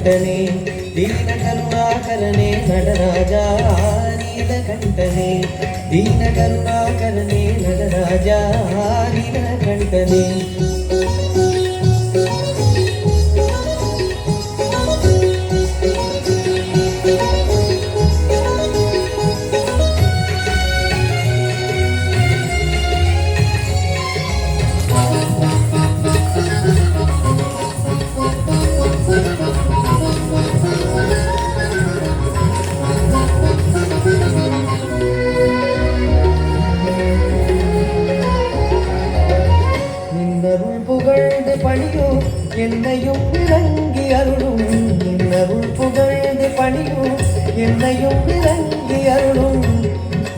ನೀಲಕಂಠನೆ ದೀನ ಕರುಣಾಕರನೆ ನಟರಾಜ ನೀಲಕಂಠನೆ ದೀನ ಕರುಣಾಕರನೆ ನಟರಾಜ ನೀಲಕಂಠನೆ புகழ்ந்து பணியும் என்னையும் இறங்கி அருளும் நின்னருள் புகழ்ந்து பணியும் என்னையும் இறங்கி அருளும்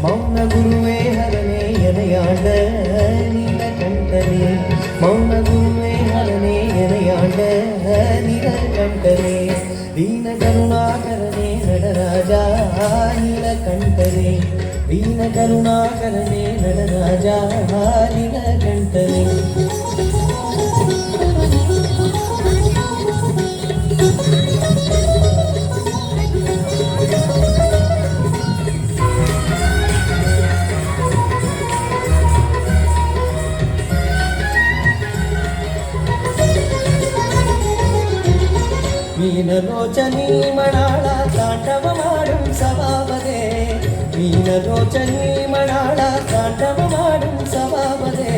மௌன குருவே ஹரனே எனையாண்ட நீலகண்டனே மௌன குருவே ஹரனே எனையாண்ட நீலகண்டனே தீன கருணாகரனே நடராஜா நீலகண்டனே தீன கருணாகரனே நடராஜா நீலகண்டனே ಮೀನಲೋಚನಿ ಮಣಾಳ ತಾಂಡವ ಮಾಡುಂ ಸಭಾವದೆ ಮೀನಲೋಚನಿ ಮಣಾಳ ತಾಂಡವ ಮಾಡುಂ ಸಭಾವದೆ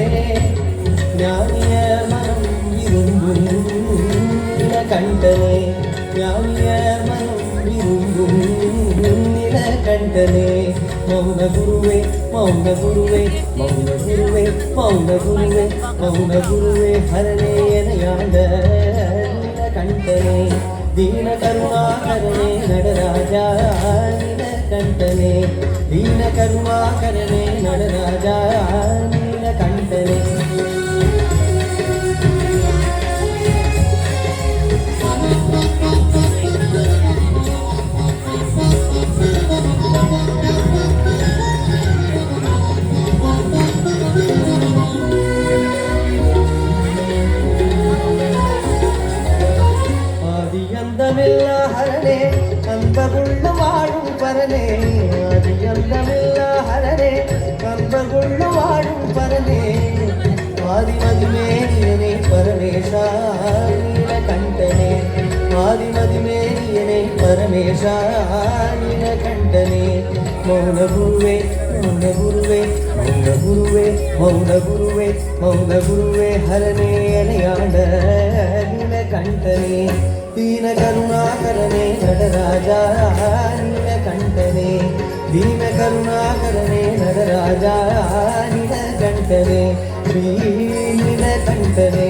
ಜ್ಞಾನಿಯ ಮನಂ ವಿರುಂಬುಂ ನೀಲಕಂಠನೆ ಜ್ಞಾನಿಯ ಮನಂ ವಿರುಂಬುಂ ನೀಲಕಂಠನೆ ಮೌನ ಗುರುವೆ ಮೌನ ಗುರುವೆ ಮೌನ ಗುರುವೆ ಮೌನ ಗುರುವೆ ಮೌನ ಗುರುವೆ ಹರನೇ ಎನೆಯಾದ ನೀಲಕಂಠನೆ ದೀನ ಕರುಣಾಕರನೆ ನಟರಾಜ ನೀಲಕಂಠನೆ ದೀನ ಕರುಣಾಕರನೆ ನಟರಾಜ ನೀಲಕಂಠನೆ அந்தமில்ல ஹரனே அன்பகுள்ள வாழும் பரனே அது அந்தமில்ல ஹரனே அன்பகுள்ள வாழும் பரனே ஆதிமதிமேனியனே பரமேஷா நீலகண்டனே ஆதிமதிமேனியனே பரமேஷா நீலகண்டனே மௌன குருவே மௌன குருவே மௌன குருவே மௌன குருவே மௌன குருவே ஹரனே அணையாண்ட நீலகண்டனே दीन करुणाकरने नटराजा नीलकंठने दीन करुणाकरने नटराजा नीलकंठने नीलकंठने